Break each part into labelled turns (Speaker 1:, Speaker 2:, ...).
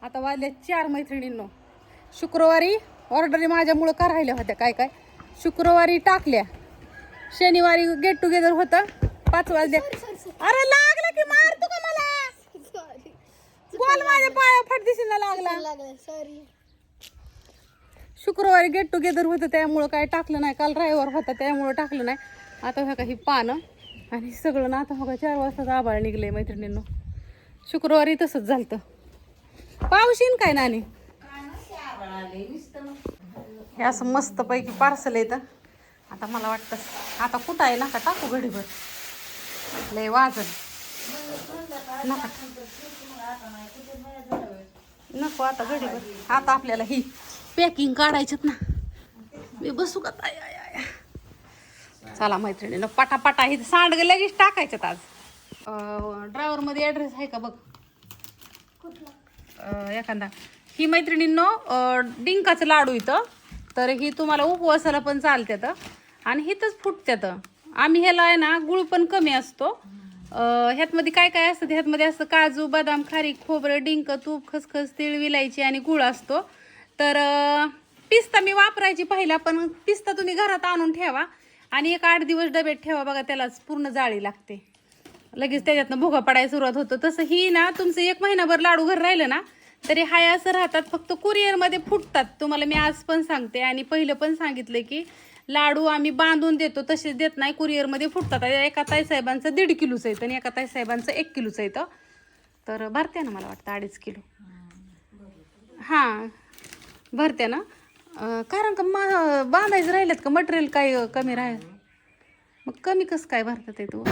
Speaker 1: आता वाजल्या 4 मैत्रिणींनो. शुक्रवारी ऑर्डरी माझ्यामुळं का राहिल्या होत्या काय काय. शुक्रवारी टाकल्या, शनिवारी गेट टुगेदर होतं 5 वाजल्या. अरे लागलं की मारतो का मला. बोल माझ्या पाया फटदिशीला लागला.
Speaker 2: सॉरी.
Speaker 1: शुक्रवारी गेट टुगेदर होतं त्यामुळं काय टाकलं नाही. काल रविवार होता त्यामुळं टाकलं नाही. आता बघा ही पानं आणि सगळं ना. आता बघा 4 वाजता आभाळ निघले मैत्रिणींनो. शुक्रवारी तसंच झालं. पाऊस येईन काय नानी. हे असं मस्त पैकी पार्सल येतं. आता मला वाटतं आता कुठं आहे नका टाकू घडीभर लय वाजन नका नको आता घडीभर. आता आपल्याला ही पॅकिंग काढायच्यात ना. मी बसू का ताई. चला मैत्रिणीनं पटापटा ही सांडग लगेच टाकायच्यात आज. ड्रायव्हर मध्ये ॲड्रेस आहे का बघ एखादा. ही मैत्रिणींनो डिंकाचं लाडू इथं. तर ही तुम्हाला उपवासाला पण चालत्यात आणि हिथंच फुटत्यात. आम्ही ह्याला आहे ना गुळ पण कमी असतो. ह्यातमध्ये काय काय असतं. ह्यातमध्ये असतं काजू, बदाम, खारीक, खोबरं, डिंक, तूप, खसखस, तीळ, विलायची आणि गुळ असतो. तर पिस्ता मी वापरायची पहिला, पण पिस्ता तुम्ही घरात आणून ठेवा आणि 1-8 दिवस डब्यात ठेवा. बघा त्यालाच पूर्ण जाळी लागते, लगेच त्याच्यातनं भुगा पडायला सुरुवात होतं. तसं ही ना तुमचं 1 महिनाभर लाडू घर राहिलं ना तरी हाय असं राहतात. फक्त कुरिअरमध्ये फुटतात. तुम्हाला मी आज पण सांगते आणि पहिलं पण सांगितलं की लाडू आम्ही बांधून देतो, तसेच देत नाही. कुरिअरमध्ये फुटतात. एका ताईसाहेबांचं 1.5 किलोचं येतं आणि एका ताईसाहेबांचं 1 किलोचं येतं. तर भरते ना मला वाटतं 2.5 किलो. हां भरते ना. कारण का बांधायचं राहिलेत का मटेरियल काय कमी राहील. मग कमी कसं काय भरतात ते तू.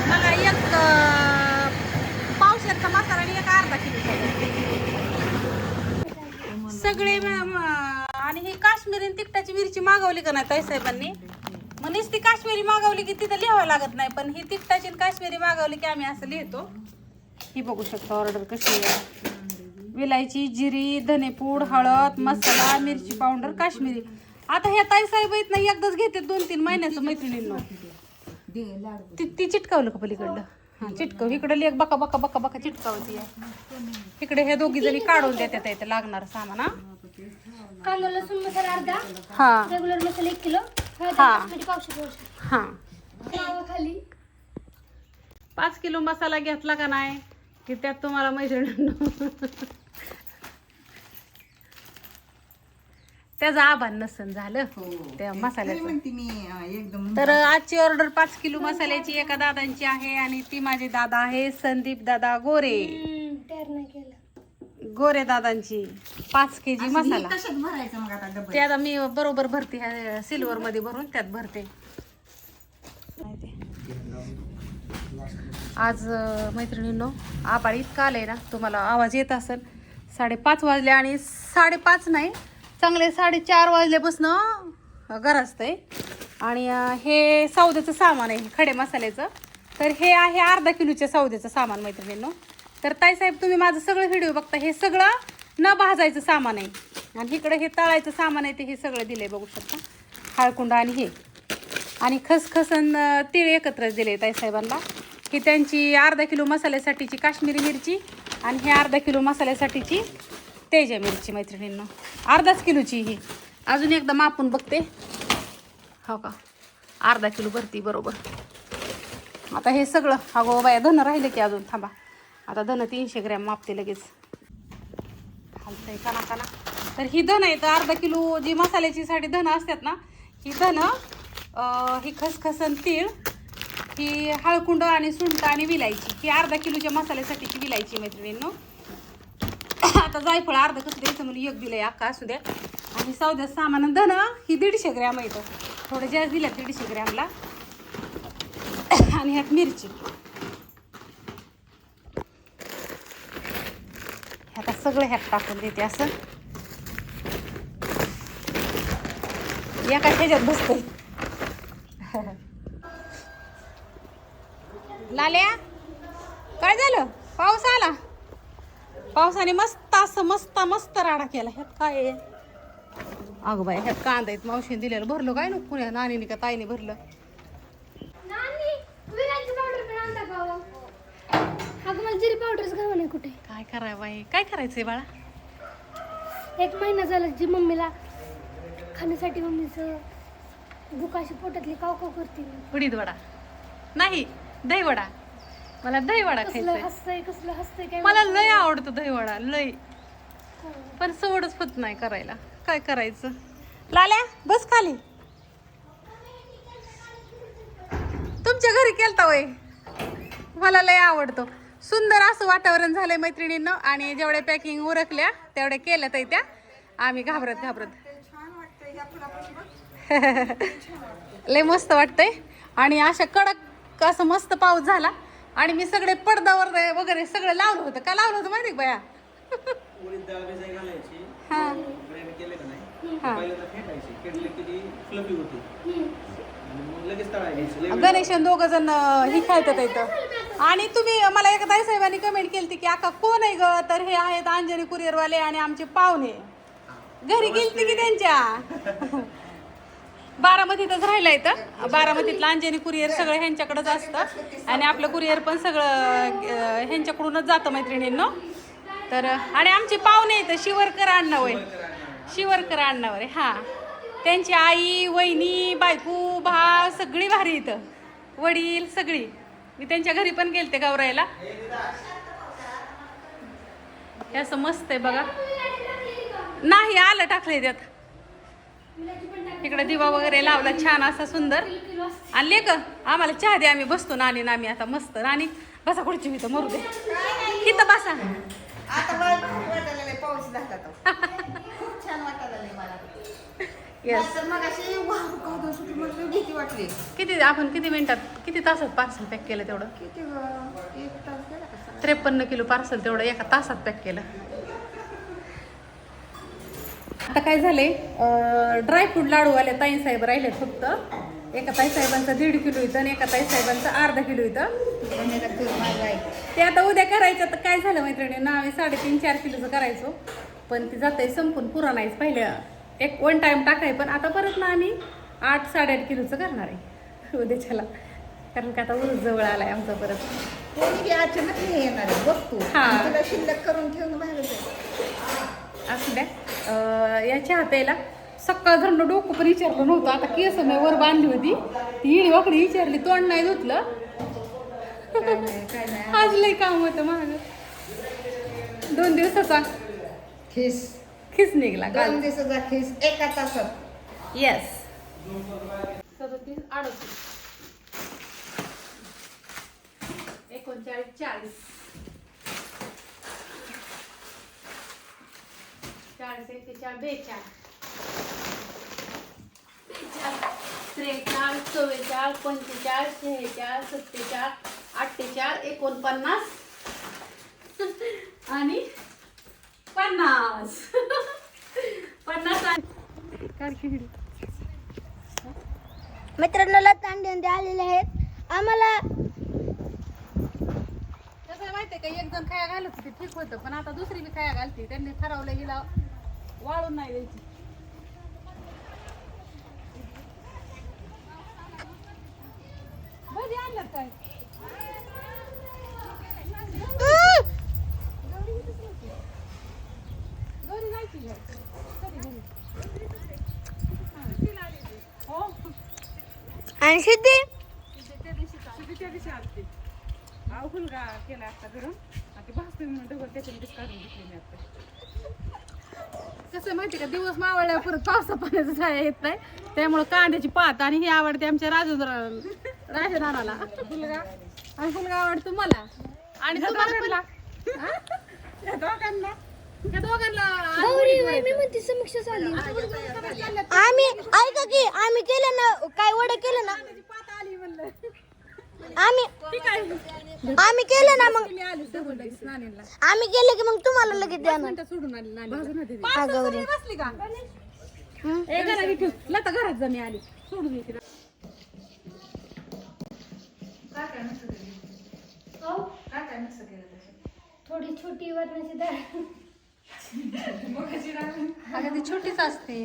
Speaker 1: मला एक पावशेरचा मसाला आणि 1 अर्धा किलो सगळे. आणि ही काश्मीरी तिखटाची मिरची मागवली का नाही ताईसाहेबांनी. मग नुसती काश्मीरी मागवली की तिथं लिहावं लागत नाही, पण ही तिखटाची काश्मीरी मागवली की आम्ही असं लिहितो. ही बघू शकतो ऑर्डर कशी आहे. विलायची, जिरी, धनेपूड, हळद, मसाला, मिरची पावडर, काश्मीरी. आता ह्या ताईसाहेब आहेत ना एकदाच घेते 2-3 महिन्याचं मैत्रिणींनो. ती चिटकावलं का पलीकडलं. हां चिटकव. इकडे एक बका बका बका बका चिटकावती आहे. इकडे ह्या दोघी जणी काढून देतात इथं लागणार सामान.
Speaker 2: कांदा लसूण मसाला अर्धा.
Speaker 1: हां
Speaker 2: रेग्युलर मसाला 1 किलो.
Speaker 1: हां
Speaker 2: खाली
Speaker 1: 5 किलो मसाला घेतला का नाही की त्यात तुम्हाला मैत्रिणींनो त्याचं आभान नसन झालं त्या मसाल्याचं. तर आजची ऑर्डर 5 किलो मसाल्याची एका दादांची आहे आणि ती माझे दादा आहे संदीप दादा गोरे. गोरे दादांची 5 केजी मसाला. ते आता मी बरोबर भरते सिल्वर मध्ये भरून त्यात भरते. आज मैत्रिणींनो आभाळ इतका आलंय ना तुम्हाला आवाज येत असेल. 5:30 वाजले आणि 5:30 नाही चांगले 4:30 वाजल्यापासून गरजतंय. आणि हे सौद्याचं सामान आहे खडे मसाल्याचं. तर हे आहे अर्धा किलोच्या सौद्याचं सामान मैत्रिणींनो. तर ताईसाहेब तुम्ही माझं सगळं व्हिडिओ बघता. हे सगळं न भाजायचं सामान आहे आणि इकडे हे तळायचं सामान आहे ते हे सगळं दिले बघू शकता. हळकुंड आणि हे आणि खसखसन तीळ एकत्रच दिले ताईसाहेबांना. ही त्यांची अर्धा किलो मसाल्यासाठीची काश्मीरी मिरची आणि हे अर्धा किलो मसाल्यासाठीची तेजा मिरची मैत्रिणींनो. अर्धाच किलोची ही. अजून एकदा मापून बघते. हो का अर्धा किलो भरती बरोबर. आता हे सगळं अगो बाया धन राहिले की अजून थांबा. आता धन 300 ग्रॅम मापते लगेच. हलतंय काना काना. तर ही धन आहे तर अर्धा किलो जी मसाल्याची साठी धन असतात ना ही धन ही खसखसन तीळ ही हळकुंड आणि सुंठ आणि विलायची ही अर्धा किलोच्या मसाल्यासाठीची विलायची मैत्रिणींनो. आता जायफळ अर्धा कसं द्यायचं म्हणून 1 दिलंय अख्खा असू द्या. आणि सौद्या सामान धन ही 150 ग्रॅम येतं. थोडं जास्त दिल्यात 150 ग्रॅमला. आणि ह्यात मिरची. आता सगळं ह्यात टाकून देते असं एका ह्याच्यात बसतंय. लाल्या काय झालं. पाऊस आला. पावसाने मस्त असं मस्त राडा केला. ह्यात काय आहे अगं बाई ह्यात कांदा आहेत मावशीने दिलेलं भरलं काय नको कुण्या नानीने का ताईने भरलं.
Speaker 2: नानी विराची पावडर पण आणता का हो? अगं मला जिरी पावडरच घावा नाही कुठे.
Speaker 1: काय करायचं बाई काय करायचंय बाळा.
Speaker 2: 1 महिना झाला जी मम्मीला खाण्यासाठी मम्मीचं भूक अशी पोटातली काव काव करते.
Speaker 1: उडीद वडा नाही दही वडा. मला दही वडा खायचा.
Speaker 2: कसलं हसतंय काय
Speaker 1: मला लय आवडतो दही वडा लय. पण सवडच होत नाही करायला. काय करायचं. लाल्या बस खाली. तुमच्या घरी केलता वय. मला लय आवडतो. सुंदर असं वातावरण झालंय मैत्रिणींना आणि जेवढ्या पॅकिंग उरकल्या तेवढ्या केल्या तर त्या आम्ही घाबरत लय मस्त वाटतंय. आणि अशा कडक असं मस्त पाऊस झाला आणि मी सगळे पडद्यावर वगैरे सगळं लावलं होतं. का लावलं होतं माहिती बया. गणेश दोघ जण ही खेळतात इथं. आणि तुम्ही मला एका ताई साहेबांनी कमेंट केली की आका कोण आहे ग. तर हे आहेत अंजनी कुरिअरवाले आणि आमचे पाहुणे. घरी गेलते की त्यांच्या बारामतीतच राहिला इथं. बारामतीतलं अंजनी कुरिअर सगळं ह्यांच्याकडंच असतं आणि आपलं कुरिअर पण सगळं ह्यांच्याकडूनच जातं मैत्रिणींनो. तर आणि आमचे पाहुणे इथं शिवरकर अण्णावय. शिवरकर अण्णावर हा त्यांची आई वहिनी बायको भाव सगळी भारी इथं. वडील सगळी. मी त्यांच्या घरी पण गेलते गौरायला. हे असं मस्त आहे बघा. नाही आलं टाकलंय त्यात. इकडे दिवा वगैरे लावला छान असा सुंदर. आणि लेक आम्हाला चहा दे. आम्ही बसतो नानी नामी आता मस्त. नानी बसा खुर्ची इथं मरू दे इथं बसा.
Speaker 3: पाऊस झाला खूप छान वाटायला मला. भीती वाटली.
Speaker 1: किती आपण किती मिनिटात किती तासात पार्सल पॅक केलं तेवढं.
Speaker 3: किती 1 तास गेला का.
Speaker 1: 53 किलो पार्सल तेवढं एका तासात पॅक केलं. आता काय झालंय ड्रायफ्रूट लाडूवाले ताई साहेब राहिले फक्त. एका ताई साहेबांचं 1.5 किलो इथं आणि एका ताई साहेबांचं अर्धा किलो इथं. ते आता उद्या करायचं. तर काय झालं मैत्रिणी आम्ही 3.5-4 किलोचं करायचो पण ते जातंय संपून पुरा नाहीच. पहिल्या एक 1 टाइम टाकाय पण आता परत ना आम्ही 8-8.5 किलोचं करणार आहे उद्याच्याला. कारण का आता उरूस जवळ आलाय आमचा परत.
Speaker 3: कोणी अचानक नाही येणार बघतो. तुला शिल्लक करून ठेवणं बाहेर
Speaker 1: असं द्या. याच्या हाताला सकाळ धरणं डोकं पण विचारलं नव्हतं. आता केस मी वर बांधली होती ती इडी वाकडी विचारली तोंड नाही धुतलं.
Speaker 3: काय नाही
Speaker 1: आज लय काम होतं महाग. 2 दिवसाचा खिस निघला.
Speaker 3: 2 दिवसाचा खिस एका तासात.
Speaker 1: येस 37, 38, 39, 40, 40, 41, 42, 43, 44, 45, 46, 47, 48, 49 आणि 50. 50
Speaker 2: मित्रांनो तांडे आलेले आहेत आम्हाला.
Speaker 1: कसं माहितीये का एक जण खाया घालत होती ठीक होतं पण आता दुसरी बी खाया घालते. त्यांनी ठरवलं हिला वाळून नाही द्यायची. भजी आणलं काय घरी जायची कधी घरी हो
Speaker 2: आणि सिद्धी
Speaker 1: त्या दिवशी आलती. हुलगा केला आता घरून ते भाजते म्हणून डबल त्याच्यामध्ये काढून घेतली मी आता. कसं माहिती का दिवस मावळल्या परत पावसा पाण्याचं जाया येत नाही त्यामुळं कांद्याची पात आणि ही आवडते आमच्या राजनाला हुलगा आणि हुलगा आवडतो मला आणि तुम्हाला
Speaker 2: मी म्हणते समीक्षा चालली. आम्ही ऐका की आम्ही केलं ना काय वडा केलं ना आम्ही केलं ना मग आम्ही केलं की मग तुम्हाला लगेच द्या ना.
Speaker 1: बसली का लता घरात जमी आली सोडून येते.
Speaker 2: थोडी छोटी वरणाची डाळ
Speaker 1: अगं ती छोटीच असते.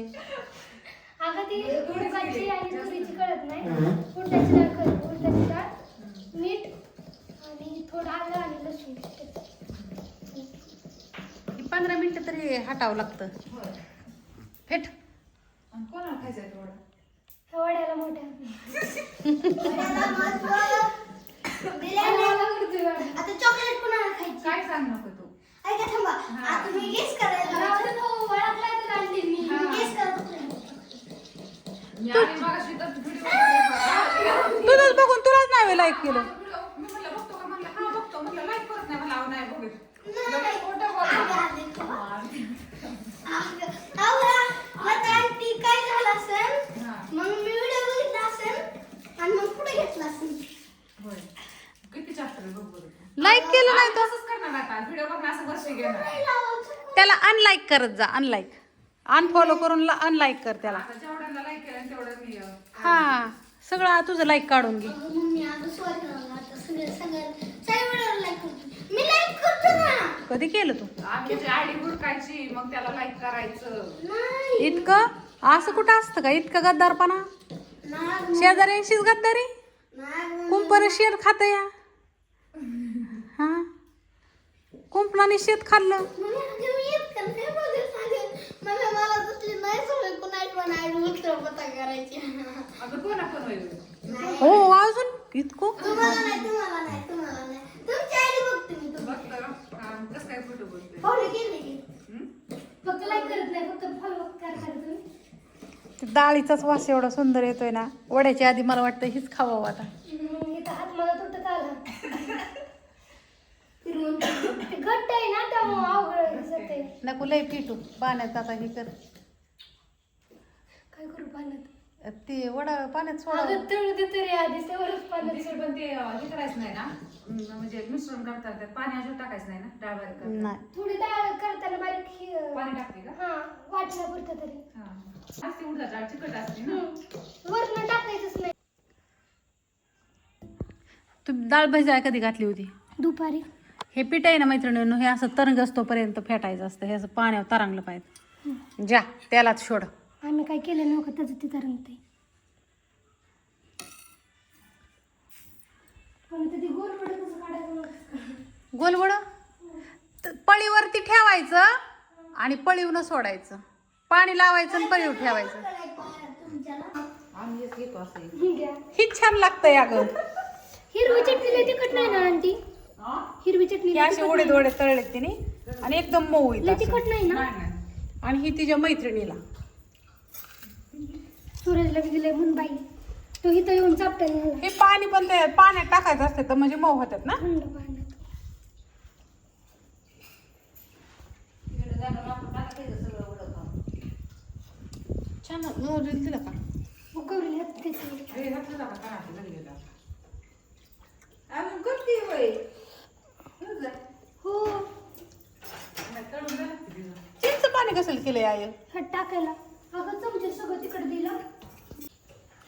Speaker 2: अगं ती उडदाची आणि तुरीची कळत नाही. उडदाची डाळ कळत. उडदाची डाळ, मीठ आणि थोडं आलं आणि लसूण.
Speaker 1: 15 मिनिटं तरी हटावं लागतं. फेट.
Speaker 3: कोणाला खायचं थोडं
Speaker 2: ह्या वड्याला मोठ्या.
Speaker 4: आता चॉकलेट कोणाला खायची
Speaker 3: काय सांग नको तू
Speaker 4: ऐका थांबा आता मी गेस करायला गेस करत
Speaker 3: मी आणि मगाशी तर व्हिडिओ
Speaker 1: तुझंच बघून तुलाच नाव लाईक केलं.
Speaker 3: मी म्हणलं बघतो का म्हणलं हा बघतो म्हणलं लाईक करत नाही मला नाही बघत लगेच खोटं बोलतो.
Speaker 4: आंटी काय झालं असेल
Speaker 3: हा.
Speaker 4: मग मी व्हिडिओ बघितला असेल आणि मग पुढे घेतला असेल
Speaker 3: होय किती चाप्टर बघ बरं
Speaker 1: लाईक केलं नाही तर
Speaker 3: तसंच करणार आता व्हिडिओ बघणं असं वर्ष घेणार
Speaker 1: त्याला अनलाईक करत जा. अनलाईक अनफॉलो करून अनलाईक कर त्याला.
Speaker 3: आता जेवढ्यांना लाईक केलं तेवढं मी
Speaker 1: हा सगळं तुझं लाईक काढून घे.
Speaker 4: मम्मी आता सॉरी आता सगळं व्हिडिओ लाईक करतो मी लाईक करतो ना
Speaker 1: कधी केलं तू
Speaker 3: आम्ही त्याची आयडी हुडकायची मग त्याला लाईक करायचं
Speaker 4: नाही
Speaker 1: इतकं? असं कुठं असतं का इतकं गद्दारपणा?
Speaker 4: नाही
Speaker 1: शेजाऱ्यांशीच गद्दारी.
Speaker 4: नाही
Speaker 1: कुंपण शेत खात या. हा कुंपणाने शेत खाल्लं.
Speaker 4: मला दुसरी नाही सवय कुणाची पण आई उत्तर पता करायची
Speaker 3: अगं कोणा पण होईल
Speaker 1: हो अजून इतकं
Speaker 4: तुम्हाला नाही तुमची आईडी बघते मी
Speaker 3: बघतं कसं काय फोटो बोलते
Speaker 4: फॉलो केले की
Speaker 2: फक्त लाईक करत नाही फक्त फॉलो करता तुम्ही.
Speaker 1: ते डाळीचाच वास एवढा सुंदर येतोय ना. वड्याच्या आधी मला वाटतं हीच खावावं आता.
Speaker 2: इथं हात मला तुटत आला. फिरवून ते घट्ट आहे ना त्यामुळे अवघड दिसत आहे.
Speaker 1: नको लय पिटू पाण्यात आता हे कर.
Speaker 2: काय करू पाण्यात?
Speaker 1: ते वडा पाण्यात सोडा.
Speaker 2: अगं तळू दे तरी आधी तेवढंच पाण्यात
Speaker 3: तिथे पण ते हे करायचं नाही ना म्हणजे मिश्रण करतात त्यात पाणी अजिबात टाकायचं नाही ना डाळ बारीक करताना.
Speaker 1: नाही
Speaker 2: थोडी डाळ करताना बारीक
Speaker 3: पाणी टाकते का
Speaker 2: हा वाटल्या पुरतं तरी.
Speaker 3: हा असते उडदाची डाळ चिकट असते ना
Speaker 2: वरण टाकायचंच नाही.
Speaker 1: तू डाळ भाजी कधी घातली होती?
Speaker 2: दुपारी.
Speaker 1: हे पीठ आहे ना मैत्रिणींनो हे असं तरंग असतोपर्यंत फेटायचं असतं. हे असं पाण्यावर तरंगलं पाहिजे. ज्या त्यालाच सोड.
Speaker 2: आम्ही काय केलं नव्हतं त्याचं ते तरंगते.
Speaker 1: गोलवड पळीवरती ठेवायचं आणि पळीवनं सोडायचं. पाणी लावायचं आणि पळीवर ठेवायचं.
Speaker 3: आम्ही हेच घेतो असं
Speaker 1: ही छान लागतंय अगं.
Speaker 2: हिरवी चटणी लय तिखट नाही ना आंटी? हिरवी चटणी
Speaker 1: हे असे ओढे दोडे तळलेत तिने आणि एकदम मऊ
Speaker 2: लय
Speaker 1: येत
Speaker 2: तिखट नाही ना?
Speaker 1: आणि ही तिच्या मैत्रिणीला
Speaker 2: सूरजला बी दिलंय मुंबई. तो इथं येऊन चापटायला
Speaker 1: हे पाणी पण ते पाण्यात टाकायचं असते तर म्हणजे मऊ होतात ना.
Speaker 2: थंड पाण्यात.
Speaker 1: छान मोहरी दिलं का?
Speaker 2: उकळून हात त्याची.
Speaker 3: हे घातलं का कराटे घरी गेला
Speaker 5: अजून करते होय
Speaker 2: हो
Speaker 3: तळून झालं की तिचं.
Speaker 1: चिंच पाणी कसं केलंय आय?
Speaker 2: हात टाकायला. अगं चमचे सगळं तिकडे दिलं.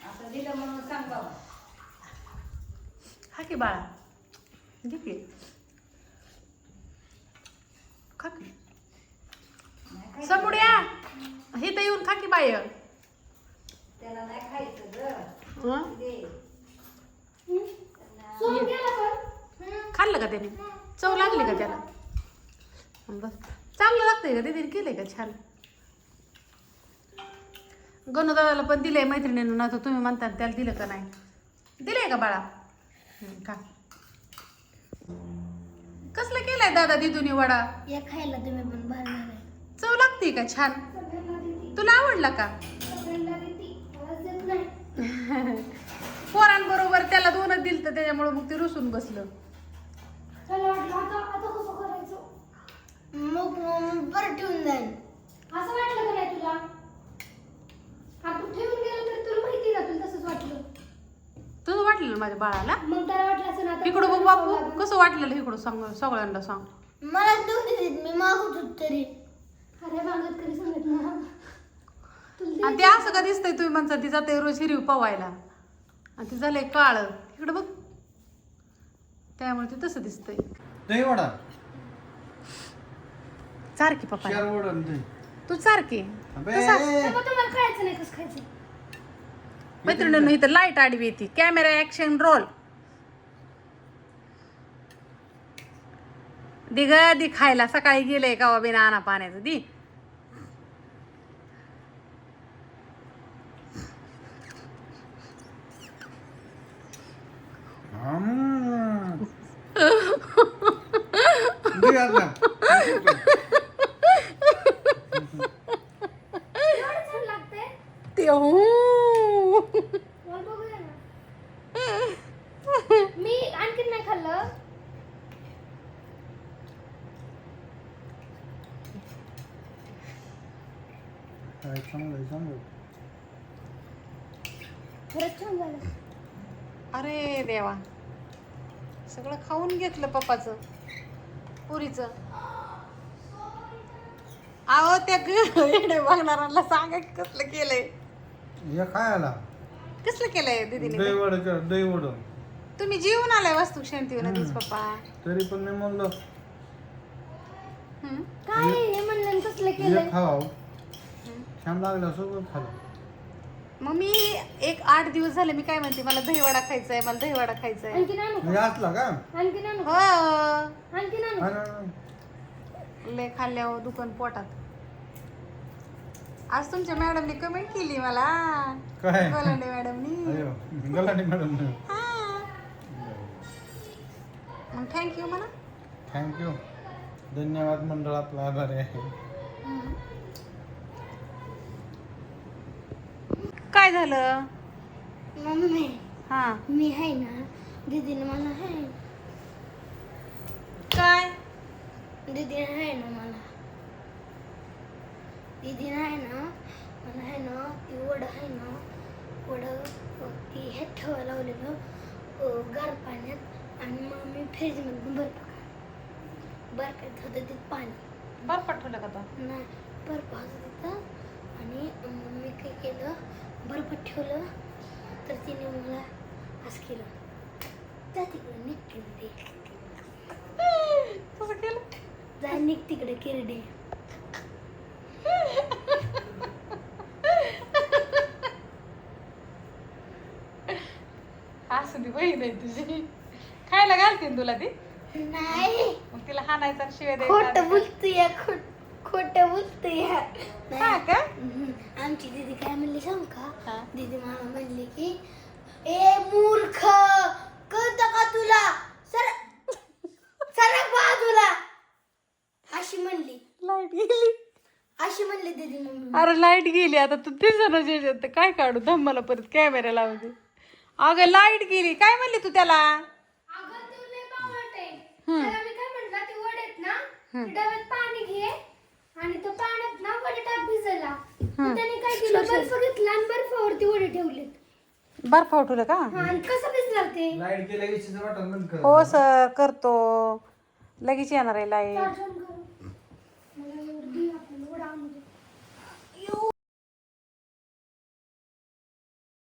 Speaker 5: आता दिलं म्हणून सांग बाबा
Speaker 1: हा की बाळा घे की. खा की. समुड्या हे तर येऊन खा की बाय.
Speaker 5: त्याला नाही खायचं ग
Speaker 1: हं?
Speaker 5: दे
Speaker 2: सोन गेला पण.
Speaker 1: खाल्लं का त्याने? चव लागली का त्याला? बस चांगलं लागतंय का? दीदीने केलंय का छान? गणू दादाला पण दिलंय मैत्रिणीनं. ना तर तुम्ही म्हणता त्याला दिलं का नाही? दिलंय का बाळा? खा. कसलं केलंय दादा दिदूनी वडा?
Speaker 4: या खायला तुम्ही पण भारी झालाय
Speaker 1: चव लागते का छान?
Speaker 2: सगळ्यांना देते.
Speaker 1: तुला आवडला का?
Speaker 2: सगळ्यांना देते. मला देत नाही.
Speaker 1: पोरांबरोबर त्याला दोनच दिलं तर त्याच्यामुळे मग ते रुसून बसलं.
Speaker 2: त्याला वाटलं आता कसं करायचं?
Speaker 4: मग बरं ठेवून जाईल
Speaker 2: असं वाटलं का नाही तुला? हा तू ठेवून गेला तर तुला माहिती ना तुला तसंच वाटलं.
Speaker 1: तुझं वाटलं ना माझ्या बाळाला?
Speaker 2: मग त्याला वाटलं असं ना आता
Speaker 1: इकडं बघ बापू कसं वाटलेलं इकडं सांग सगळ्यांना सांग.
Speaker 4: मला दोन देत मी मागवत होतो तरी
Speaker 2: अरे मागत कधी सांगत ना तुला
Speaker 1: आणि ते असं का दिसतंय तुम्ही म्हणता ती जाते रोज हिरवी पवायला आणि ती झालंय काळ इकडं बघ त्यामुळे ते तसं दिसतंय.
Speaker 6: दही वडा
Speaker 1: सारखी पप्पा
Speaker 6: चार वडन ते
Speaker 1: तू सारखी
Speaker 6: अबे
Speaker 2: तेव्हा तुम्हाला कळायचं नाही कसं खायचं.
Speaker 1: मैत्रिणींनो इथं लाईट आडवी येते कॅमेरा ऍक्शन रोल दिग दी खायला सकाळी गेले का बिना आणा पाण्याचं दी
Speaker 6: दे आता.
Speaker 2: एवढं छान लागतंय.
Speaker 1: ते
Speaker 2: मला बघूया ना. मी आणखीन नाही खाल्लं.
Speaker 6: काय चांगलं आहे, चांगलं आहे.
Speaker 2: खरंच छान झालं.
Speaker 1: अरे देवा सगळं खाऊन घेतलं पप्पाचं पुरीचं आहो त्या येडे बघणाऱ्यांना सांगा की कसलं केलंय
Speaker 6: हे खायला
Speaker 1: कसलं केलंय दीदीने
Speaker 6: दही वड दही वड
Speaker 1: तुम्ही जीवन आलाय वस्तू शांतीवर नदीच पप्पा
Speaker 6: तरी पण मी म्हणलं
Speaker 1: हम्म?
Speaker 2: काय हे म्हणलं आणि कसलं
Speaker 6: हे
Speaker 2: केलंय.
Speaker 6: खावा छान लागलं सगळं खाल्लं.
Speaker 1: मग मी एक 8 दिवस झाले मी काय म्हणते मला दहीवडा खायचा आहे मला दहीवडा खायचा आहे
Speaker 2: आणखीन आणू
Speaker 6: म्हणजे
Speaker 2: का?
Speaker 6: असला का
Speaker 2: आणखीन आणू
Speaker 1: हो
Speaker 2: का? आणखीन आणू
Speaker 6: हा
Speaker 2: का?
Speaker 6: ना.
Speaker 1: लय खाल्ल्यावर दुकान पोटात आज तुमच्या मॅडमने कमेंट केली मला
Speaker 6: काय
Speaker 1: गोलांडे मॅडमनी
Speaker 6: अयो गलानी मॅडम
Speaker 1: हा मग थँक्यू म्हणा
Speaker 6: थँक्यू धन्यवाद मंडळ आपला आभारी आहे.
Speaker 1: काय झालं
Speaker 2: मम्मी
Speaker 1: हा
Speaker 2: मी आहे ना दीदीने मला आहे
Speaker 1: काय
Speaker 2: दीदी आहे ना मला दीदी आहे ना मला आहे ना ती वड आहे ना वड ती ह्यात ठेवायला लावलेलं गार पाण्यात आणि मग मी फ्रीजमध्ये बर्फात होतं ते पाणी
Speaker 1: बर्फ ठेवलं का तो
Speaker 2: नाही बर्फ होतं तिथं आणि मग मी काय केलं बर्फात ठेवलं तर तिने मला असं केलं त्या तिकडे निघ किरडे
Speaker 1: कसं केलं
Speaker 2: जा निघ तिकडे किरडे
Speaker 1: असं ती बहीण आहे तुझी खायला घालते ना तुला ती
Speaker 2: नाही
Speaker 1: मग तिला हाणायचा शिवाय
Speaker 2: खोट
Speaker 1: द्यायचा
Speaker 2: बोलतोय खोट बोलतोय
Speaker 1: हा का
Speaker 2: आमची दीदी काय म्हणली सांग का
Speaker 1: हा.
Speaker 2: दीदी मला म्हणली की ए मूर्ख कळतं का तुला सरक बाजूला अशी म्हणली
Speaker 1: लाईट गेली
Speaker 2: अशी म्हणली दीदी मम्मी
Speaker 1: अरे लाईट गेली आता तू दिसत काय काढू थांब मला परत कॅमेरा लावते अगं लाईट गेली काय म्हणली तू त्याला
Speaker 2: अगं तू लय बावळट आहे. त्याला मी काय म्हटलं ती वड आहेत ना ती डब्यात पाणी घे आणि तो पाण्यात ना वडे टाक भिजायला मग त्याने काय केलं बर्फ घेतला आणि बर्फावरती वडे ठेवले
Speaker 1: बर्फ उठवलं का
Speaker 2: आणि कसं भिजलं ते
Speaker 6: लाईट गेल्या विषयीचं वाटत बंद कर.
Speaker 1: हो सर करतो लगेच येणार आहे लाईट
Speaker 2: चार्जून